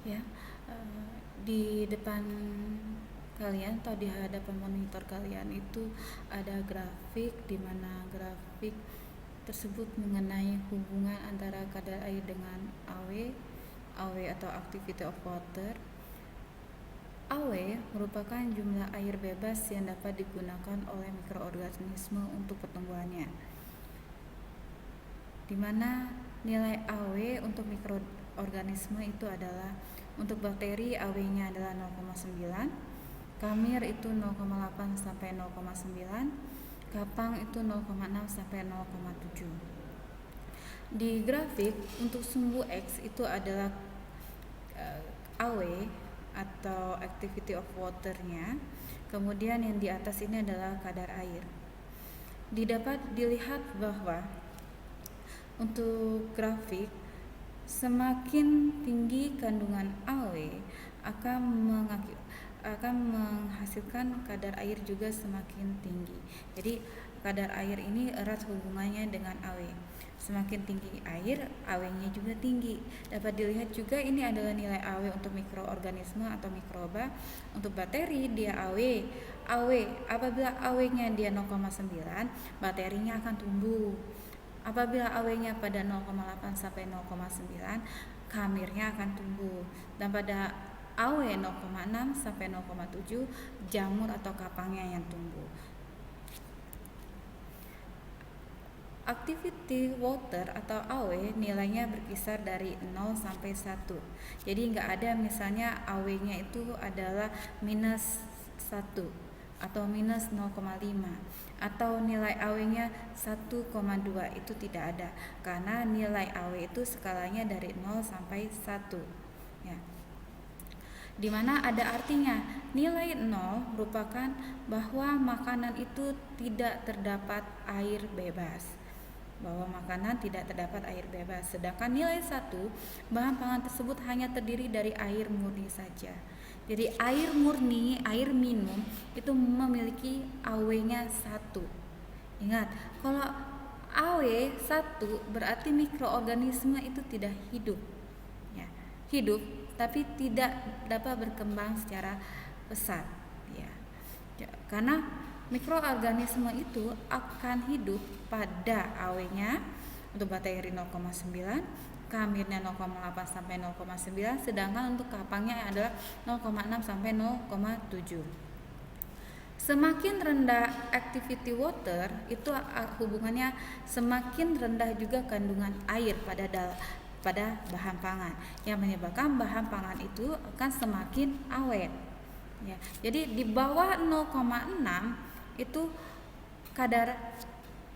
ya. Di depan kalian atau di hadapan monitor kalian itu ada grafik, di mana grafik tersebut mengenai hubungan antara kadar air dengan AW atau activity of water. AW merupakan jumlah air bebas yang dapat digunakan oleh mikroorganisme untuk pertumbuhannya, di mana nilai AW untuk mikroorganisme itu adalah untuk bakteri AW-nya adalah 0,9, kamir itu 0,8 sampai 0,9, kapang itu 0,6 sampai 0,7. Di grafik untuk sumbu X itu adalah AW atau activity of water-nya. Kemudian yang di atas ini adalah kadar air. Dapat dilihat bahwa untuk grafik, semakin tinggi kandungan AW akan menghasilkan kadar air juga semakin tinggi. Jadi kadar air ini erat hubungannya dengan AW. Semakin tinggi air, AW-nya juga tinggi. Dapat dilihat juga ini adalah nilai AW untuk mikroorganisme atau mikroba. Untuk bakteri dia AW. Apabila AW-nya dia 0,9, bakterinya akan tumbuh. Apabila AW-nya pada 0,8 sampai 0,9, kamirnya akan tumbuh. Dan pada AW 0,6 sampai 0,7, jamur atau kapangnya yang tumbuh. Activity water atau AW nilainya berkisar dari 0 sampai 1. Jadi nggak ada misalnya AW-nya itu adalah minus 1 atau minus 0,5 atau nilai AW-nya 1,2, itu tidak ada, karena nilai AW itu skalanya dari 0 sampai 1 ya. Dimana ada artinya nilai 0 merupakan bahwa makanan itu tidak terdapat air bebas, sedangkan nilai 1, bahan pangan tersebut hanya terdiri dari air murni saja. Jadi air murni, air minum itu memiliki AW-nya 1. Ingat, kalau AW 1 berarti mikroorganisme itu tidak hidup ya. Hidup tapi tidak dapat berkembang secara pesat ya. Karena mikroorganisme itu akan hidup pada AW-nya untuk bakteri 0,9, kamirnya 0,8 sampai 0,9, sedangkan untuk kapangnya adalah 0,6 sampai 0,7. Semakin rendah activity water itu hubungannya semakin rendah juga kandungan air pada bahan pangan, yang menyebabkan bahan pangan itu akan semakin awet ya. Jadi di bawah 0,6 itu kadar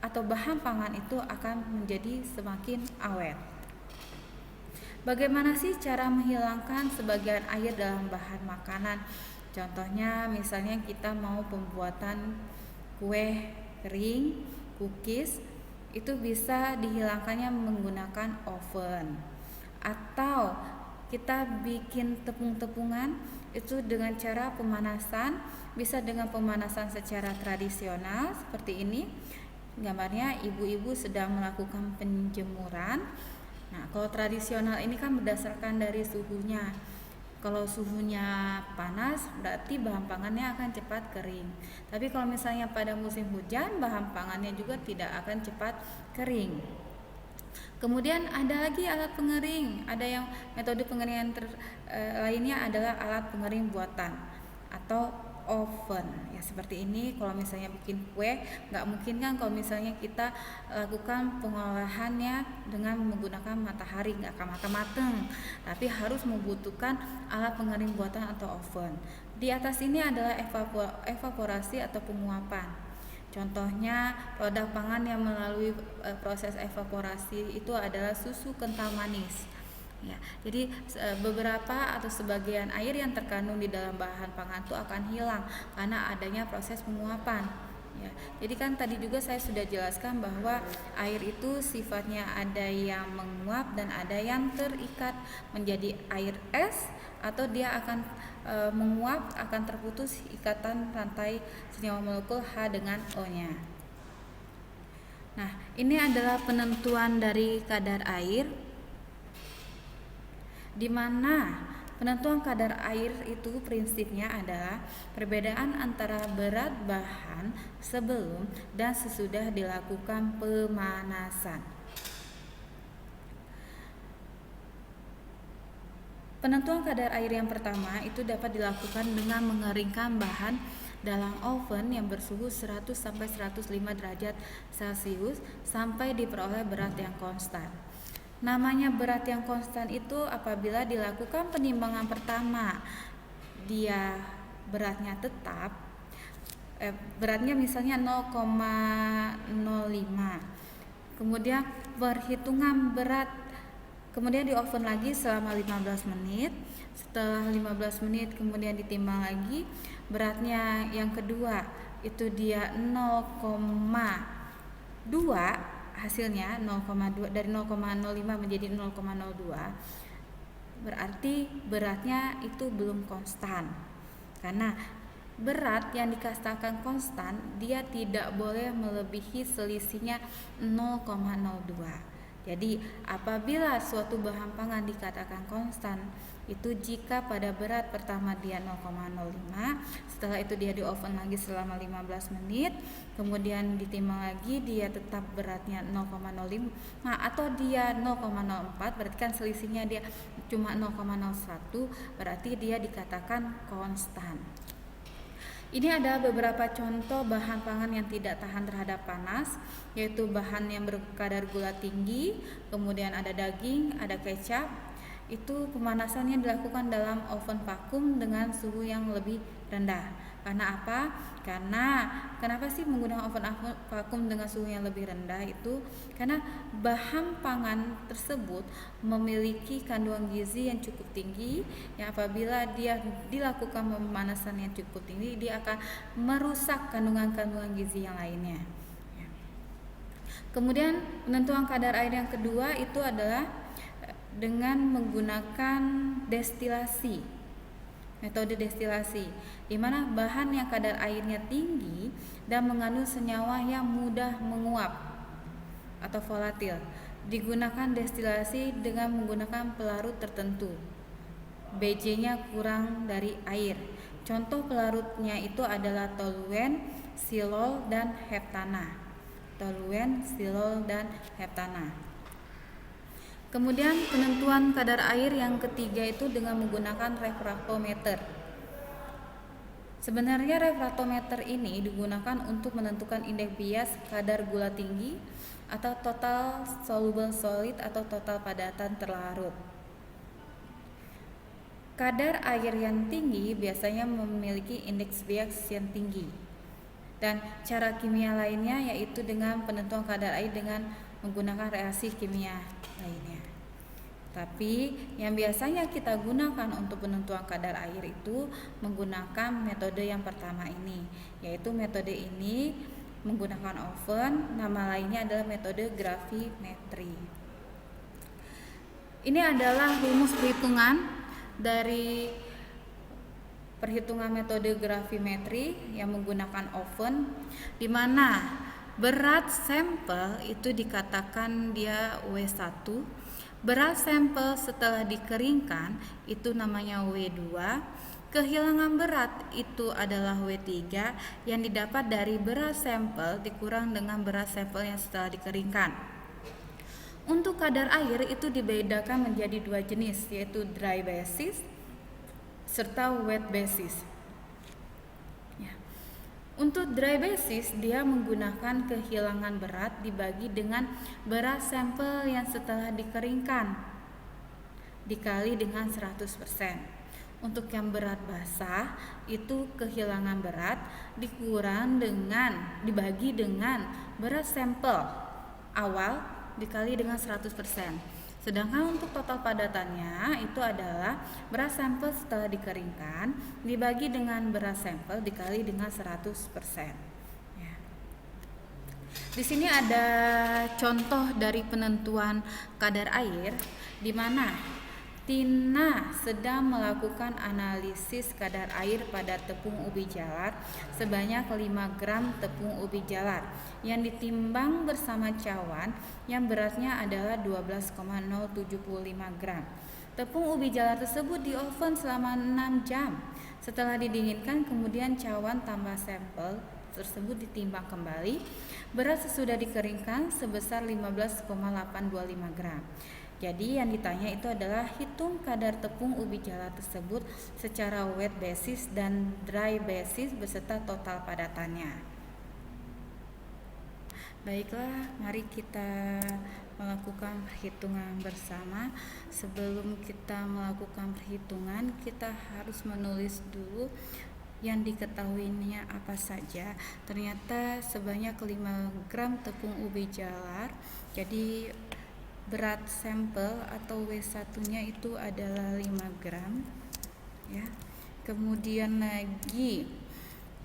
atau bahan pangan itu akan menjadi semakin awet. Bagaimana sih cara menghilangkan sebagian air dalam bahan makanan? Contohnya misalnya kita mau pembuatan kue kering, cookies, itu bisa dihilangkannya menggunakan oven. Atau kita bikin tepung-tepungan itu dengan cara pemanasan, bisa dengan pemanasan secara tradisional seperti ini. Gambarnya ibu-ibu sedang melakukan penjemuran. Nah, kalau tradisional ini kan berdasarkan dari suhunya. Kalau suhunya panas, berarti bahan pangannya akan cepat kering. Tapi kalau misalnya pada musim hujan, bahan pangannya juga tidak akan cepat kering. Kemudian ada lagi alat pengering. Ada yang metode pengeringan lainnya adalah alat pengering buatan atau oven ya, seperti ini. Kalau misalnya bikin kue, nggak mungkin kan kalau misalnya kita lakukan pengolahannya dengan menggunakan matahari, nggak akan matang-matang, tapi harus membutuhkan alat pengering buatan atau oven. Di atas ini adalah evaporasi atau penguapan. Contohnya produk pangan yang melalui proses evaporasi itu adalah susu kental manis. Ya, jadi beberapa atau sebagian air yang terkandung di dalam bahan pangan itu akan hilang karena adanya proses penguapan. Ya, jadi kan tadi juga saya sudah jelaskan bahwa air itu sifatnya ada yang menguap dan ada yang terikat menjadi air es, atau dia akan menguap, akan terputus ikatan rantai senyawa molekul H dengan O-nya. Nah, ini adalah penentuan dari kadar air, di mana Penentuan kadar air itu prinsipnya adalah perbedaan antara berat bahan sebelum dan sesudah dilakukan pemanasan. Penentuan kadar air yang pertama itu dapat dilakukan dengan mengeringkan bahan dalam oven yang bersuhu 100 sampai 105 derajat Celcius sampai diperoleh berat yang konstan. Namanya berat yang konstan itu apabila dilakukan penimbangan pertama dia beratnya tetap, beratnya misalnya 0,05, kemudian perhitungan berat, kemudian di oven lagi selama 15 menit. Setelah 15 menit kemudian ditimbang lagi, beratnya yang kedua itu dia 0,2, hasilnya 0,2, dari 0,05 menjadi 0,02, berarti beratnya itu belum konstan. Karena berat yang dikatakan konstan dia tidak boleh melebihi selisihnya 0,02. Jadi apabila suatu bahan pangan dikatakan konstan itu jika pada berat pertama dia 0,05, setelah itu dia di oven lagi selama 15 menit, kemudian ditimbang lagi dia tetap beratnya 0,05 atau dia 0,04, berarti kan selisihnya dia cuma 0,01, berarti dia dikatakan konstan. Ini ada beberapa contoh bahan pangan yang tidak tahan terhadap panas, yaitu bahan yang berkadar gula tinggi, kemudian ada daging, ada kecap. Itu pemanasannya dilakukan dalam oven vakum dengan suhu yang lebih rendah. Karena apa? Kenapa sih menggunakan oven vakum dengan suhu yang lebih rendah itu? Karena bahan pangan tersebut memiliki kandungan gizi yang cukup tinggi, yang apabila dia dilakukan pemanasan yang cukup tinggi, dia akan merusak kandungan-kandungan gizi yang lainnya. Kemudian penentuan kadar air yang kedua itu adalah dengan menggunakan destilasi, metode destilasi, di mana bahan yang kadar airnya tinggi dan mengandung senyawa yang mudah menguap atau volatil. Digunakan destilasi dengan menggunakan pelarut tertentu. BJ-nya kurang dari air. Contoh pelarutnya itu adalah toluen, silol, dan heptana. Toluen, silol, dan heptana. Kemudian penentuan kadar air yang ketiga itu dengan menggunakan refraktometer. Sebenarnya refraktometer ini digunakan untuk menentukan indeks bias kadar gula tinggi atau total soluble solid atau total padatan terlarut. Kadar air yang tinggi biasanya memiliki indeks bias yang tinggi. Dan cara kimia lainnya yaitu dengan penentuan kadar air dengan menggunakan reaksi kimia lainnya. Tapi yang biasanya kita gunakan untuk penentuan kadar air itu menggunakan metode yang pertama ini, yaitu metode ini menggunakan oven, nama lainnya adalah metode gravimetri. Ini adalah rumus perhitungan dari perhitungan metode gravimetri yang menggunakan oven, di mana berat sampel itu dikatakan dia W1, berat sampel setelah dikeringkan itu namanya W2, kehilangan berat itu adalah W3 yang didapat dari berat sampel dikurang dengan berat sampel yang setelah dikeringkan. Untuk kadar air itu dibedakan menjadi dua jenis, yaitu dry basis serta wet basis. Untuk dry basis dia menggunakan kehilangan berat dibagi dengan berat sampel yang setelah dikeringkan dikali dengan 100%. Untuk yang berat basah itu kehilangan berat dibagi dengan berat sampel awal dikali dengan 100%. Sedangkan untuk total padatannya itu adalah berat sampel setelah dikeringkan dibagi dengan berat sampel dikali dengan 100%. Ya. Di sini ada contoh dari penentuan kadar air di mana Tina sedang melakukan analisis kadar air pada tepung ubi jalar sebanyak 5 gram tepung ubi jalar yang ditimbang bersama cawan yang beratnya adalah 12,075 gram. Tepung ubi jalar tersebut di oven selama 6 jam. Setelah didinginkan, kemudian cawan tambah sampel tersebut ditimbang kembali. Berat sesudah dikeringkan sebesar 15,825 gram. Jadi yang ditanya itu adalah hitung kadar tepung ubi jalar tersebut secara wet basis dan dry basis beserta total padatannya. Baiklah, mari kita melakukan perhitungan bersama. Sebelum kita melakukan perhitungan, kita harus menulis dulu yang diketahuinya apa saja. Ternyata sebanyak 5 gram tepung ubi jalar. Jadi berat sampel atau W1-nya itu adalah 5 gram ya. Kemudian lagi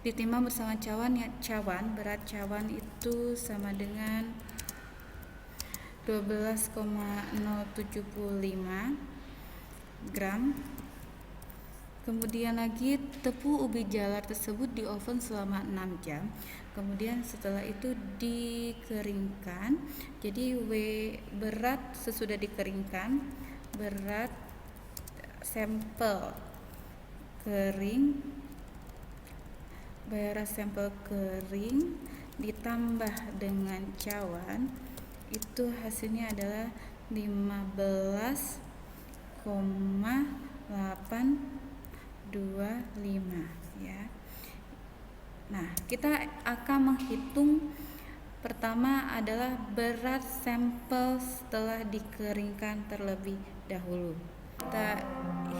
ditimbang bersama cawan, berat cawan itu sama dengan 12,075 gram. Kemudian lagi tepung ubi jalar tersebut di oven selama 6 jam. Kemudian setelah itu dikeringkan. Jadi berat sesudah dikeringkan, berat sampel kering, ditambah dengan cawan, itu hasilnya adalah 15,825 ya. Nah, kita akan menghitung pertama adalah berat sampel setelah dikeringkan terlebih dahulu. Kita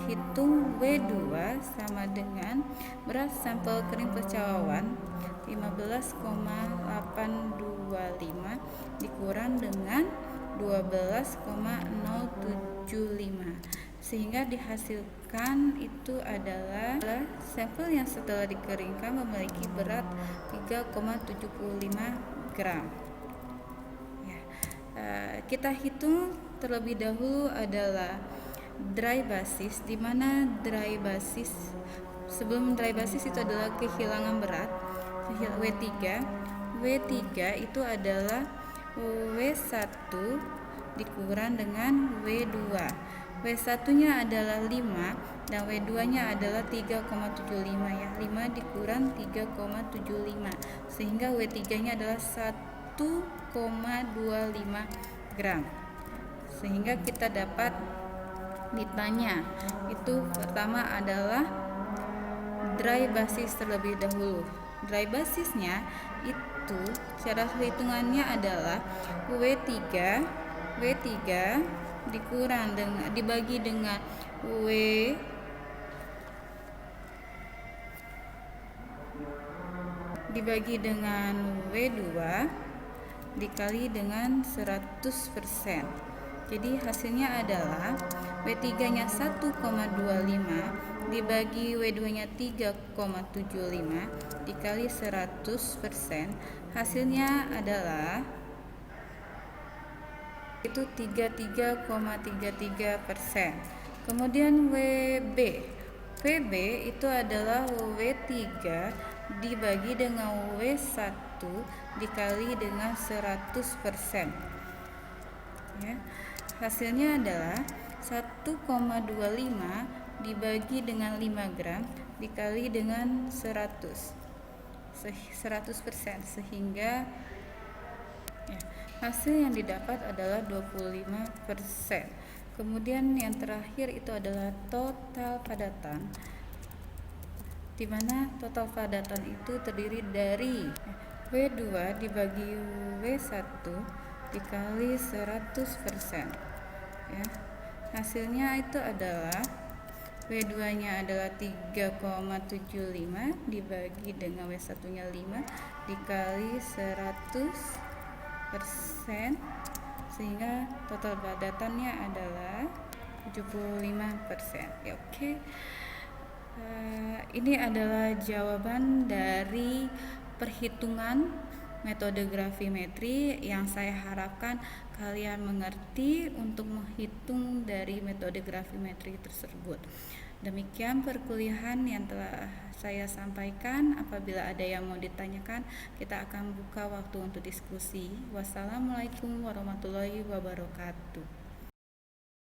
hitung W2 sama dengan berat sampel kering plus cawan 15,825 dikurang dengan 12,075, sehingga dihasilkan itu adalah sampel yang setelah dikeringkan memiliki berat 3,75 gram ya. Kita hitung terlebih dahulu adalah dry basis, di mana dry basis, sebelum dry basis itu adalah kehilangan berat W3 itu adalah W1 dikurang dengan W2. W1 nya adalah 5 dan W2 nya adalah 3,75 ya. 5 dikurang 3,75 sehingga W3 nya adalah 1,25 gram. Sehingga kita dapat ditanya itu pertama adalah dry basis terlebih dahulu. Dry basisnya itu cara hitungannya adalah W3 dikurang dengan dibagi dengan W2 dikali dengan 100%. Jadi hasilnya adalah W3 nya 1,25 dibagi W2 nya 3,75 dikali 100%, hasilnya adalah itu 33,33%. Kemudian WB itu adalah W3 dibagi dengan W1 dikali dengan 100% ya. Hasilnya adalah 1,25 dibagi dengan 5 gram dikali dengan 100%, sehingga ya, hasil yang didapat adalah 25%. Kemudian yang terakhir itu adalah total padatan, di mana total padatan itu terdiri dari W2 dibagi W1 dikali 100% ya. Hasilnya itu adalah W2 nya adalah 3,75 dibagi dengan W1 nya 5 dikali 100%, sehingga total padatannya adalah 75% ya. Oke. Ini adalah jawaban dari perhitungan metode gravimetri yang saya harapkan kalian mengerti untuk menghitung dari metode gravimetri tersebut. Demikian perkuliahan yang telah saya sampaikan. Apabila ada yang mau ditanyakan, kita akan buka waktu untuk diskusi. Wassalamualaikum warahmatullahi wabarakatuh.